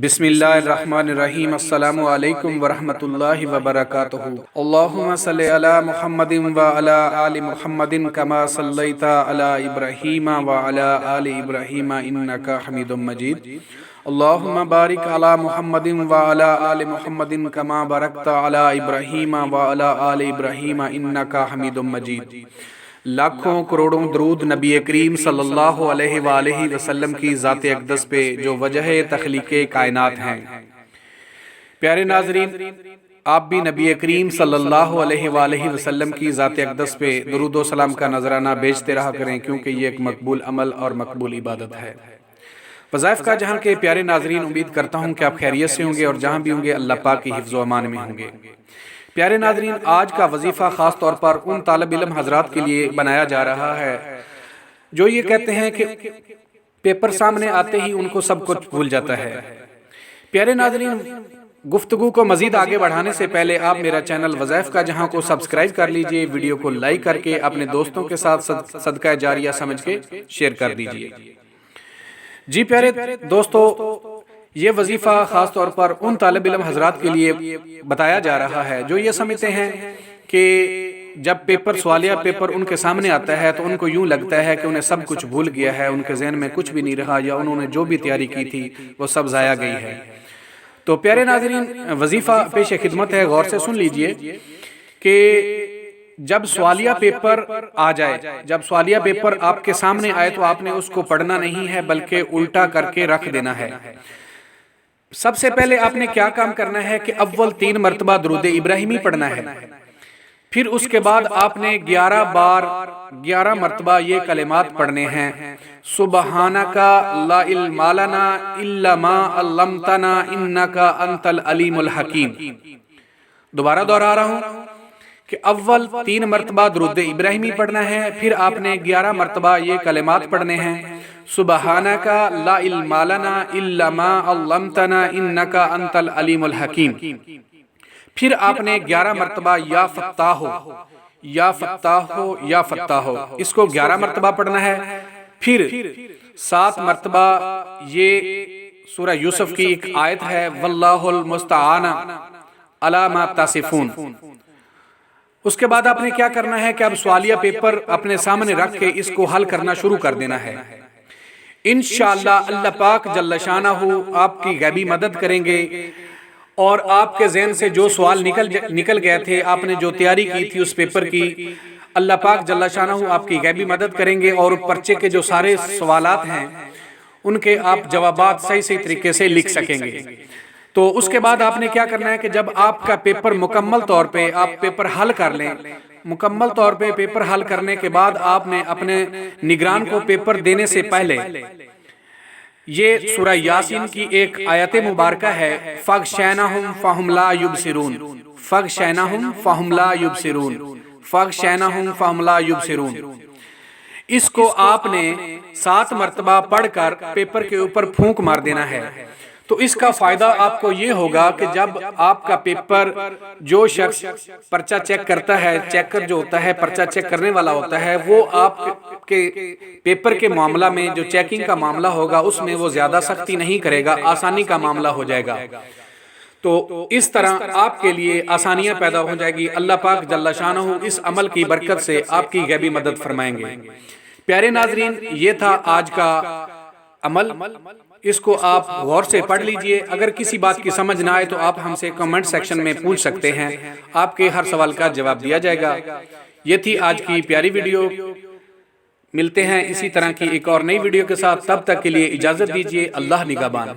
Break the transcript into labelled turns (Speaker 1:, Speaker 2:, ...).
Speaker 1: بسم اللہ الرحمن الرحیم السلام علیکم ورحمۃ اللہ وبرکاتہ اللہم صلی علی محمد وعلی آل محمد کما صلیت علی ابراہیم وعلی آل ابراہیم انک حمید مجید اللہم بارک علی محمد وعلی آل محمد کما بارکت علی ابراہیم وعلی آل ابراہیم انک حمید مجید۔ لاکھوں کروڑوں درود نبی کریم صلی اللہ علیہ وآلہ وسلم کی ذات اقدس پہ جو وجہ تخلیق کائنات ہیں۔ پیارے ناظرین، آپ بھی نبی کریم صلی اللہ علیہ وآلہ وسلم کی ذات اقدس پہ درود و سلام کا نذرانہ بیچتے رہا کریں، کیونکہ یہ ایک مقبول عمل اور مقبول عبادت ہے۔ وظائف کا جہاں کے پیارے ناظرین، امید کرتا ہوں کہ آپ خیریت سے ہوں گے اور جہاں بھی ہوں گے اللہ پاک کی حفظ و امان میں ہوں گے۔ پیارے ناظرین، آج کا وظیفہ خاص طور پر ان طالب علم حضرات کے لیے بنایا جا رہا ہے جو یہ کہتے ہیں کہ پیپر سامنے آتے ہی ان کو سب کچھ بھول جاتا ہے۔ پیارے ناظرین، گفتگو کو مزید آگے بڑھانے سے پہلے آپ میرا چینل وظائف کا جہاں کو سبسکرائب کر لیجئے، ویڈیو کو لائک کر کے اپنے دوستوں کے ساتھ صدقہ جاریہ سمجھ کے شیئر کر دیجئے۔ جی پیارے دوستو، یہ وظیفہ خاص طور پر ان طالب علم حضرات کے لیے بتایا جا رہا ہے جو یہ سمجھتے ہیں کہ جب سوالیہ پیپر ان کے سامنے آتا ہے تو ان کو یوں لگتا ہے کہ انہیں سب کچھ بھول گیا ہے، ان کے ذہن میں کچھ بھی نہیں رہا، یا انہوں نے جو بھی تیاری کی تھی وہ سب ضائع گئی ہے۔ تو پیارے ناظرین، وظیفہ پیش خدمت ہے، غور سے سن لیجئے کہ جب سوالیہ پیپر آ جائے، جب سوالیہ پیپر آپ کے سامنے آئے تو آپ نے اس کو پڑھنا نہیں ہے بلکہ الٹا کر کے رکھ دینا ہے۔ سب سے پہلے آپ نے کیا کام کرنا ہے کہ اول 3 مرتبہ درود ابراہیمی پڑھنا ہے، پھر اس کے بعد آپ نے 11 مرتبہ یہ کلمات پڑھنے ہیں: سبحانک لا علم لنا الا ما علمتنا انک انت العلیم الحکیم۔ دوبارہ دہرا رہا ہوں کہ اول 3 مرتبہ درود ابراہیمی پڑھنا ہے، پھر آپ نے 11 مرتبہ یہ کلمات پڑھنے ہیں: سبحانک لا علم لنا الا ما علمتنا انک انت العلیم الحکیم۔ پھر آپ نے 11 مرتبہ یا فتاحو یا فتاحو یا فتاحو، اس کو 11 مرتبہ پڑھنا ہے۔ پھر 7 مرتبہ یہ سورہ یوسف کی ایک آیت ہے: واللہ المستعان علی ما تصفون۔ اس کے بعد آپ نے کیا کرنا ہے کہ اب سوالیہ پیپر اپنے سامنے رکھ کے اس کو حل کرنا شروع کر دینا ہے۔ انشاءاللہ اللہ پاک جل شانہ آپ کی غیبی مدد کریں گے، اور آپ کے ذہن سے جو سوال نکل گئے تھے، آپ نے جو تیاری کی تھی اس پیپر کی، اللہ پاک جل شانہ آپ کی غیبی مدد کریں گے، اور پرچے کے جو سارے سوالات ہیں ان کے آپ جوابات صحیح طریقے سے لکھ سکیں گے۔ تو اس کے بعد آپ نے کیا کرنا ہے کہ جب آپ کا پیپر مکمل طور پہ آپ پیپر حل کر لیں، مکمل طور پہ پیپر حل کرنے کے بعد آپ نے اپنے نگران کو پیپر دینے سے پہلے یہ سورہ یاسین کی ایک آیت مبارکہ ہے: فَغْشَيْنَهُمْ فَهُمْ لَا يُبْصِرُونَ فَغْشَيْنَهُمْ فَهُمْ لَا يُبْصِرُونَ فَغْشَيْنَهُمْ فَهُمْ لَا يُبْصِرُونَ۔ اس کو آپ نے 7 مرتبہ پڑھ کر پیپر کے اوپر پھونک مار دینا ہے۔ تو اس کا فائدہ آپ کو یہ ہوگا کہ جب آپ کا پیپر جو شخص پرچہ چیک کرتا ہے، چیکر جو ہوتا ہے، پرچہ چیک کرنے والا ہوتا ہے، وہ آپ کے پیپر کے معاملہ میں جو چیکنگ کا معاملہ ہوگا اس میں وہ زیادہ سختی نہیں کرے گا، آسانی کا معاملہ ہو جائے گا۔ تو اس طرح آپ کے لیے آسانیاں پیدا ہو جائے گی۔ اللہ پاک جل شانہ اس عمل کی برکت سے آپ کی غیبی مدد فرمائیں گے۔ پیارے ناظرین، یہ تھا آج کا عمل، اس کو آپ غور سے پڑھ لیجئے۔ اگر کسی بات کی سمجھ نہ آئے تو آپ ہم سے کمنٹ سیکشن میں پوچھ سکتے ہیں، آپ کے ہر سوال کا جواب دیا جائے گا۔ یہ تھی آج کی پیاری ویڈیو، ملتے ہیں اسی طرح کی ایک اور نئی ویڈیو کے ساتھ، تب تک کے لیے اجازت دیجئے۔ اللہ نگہبان۔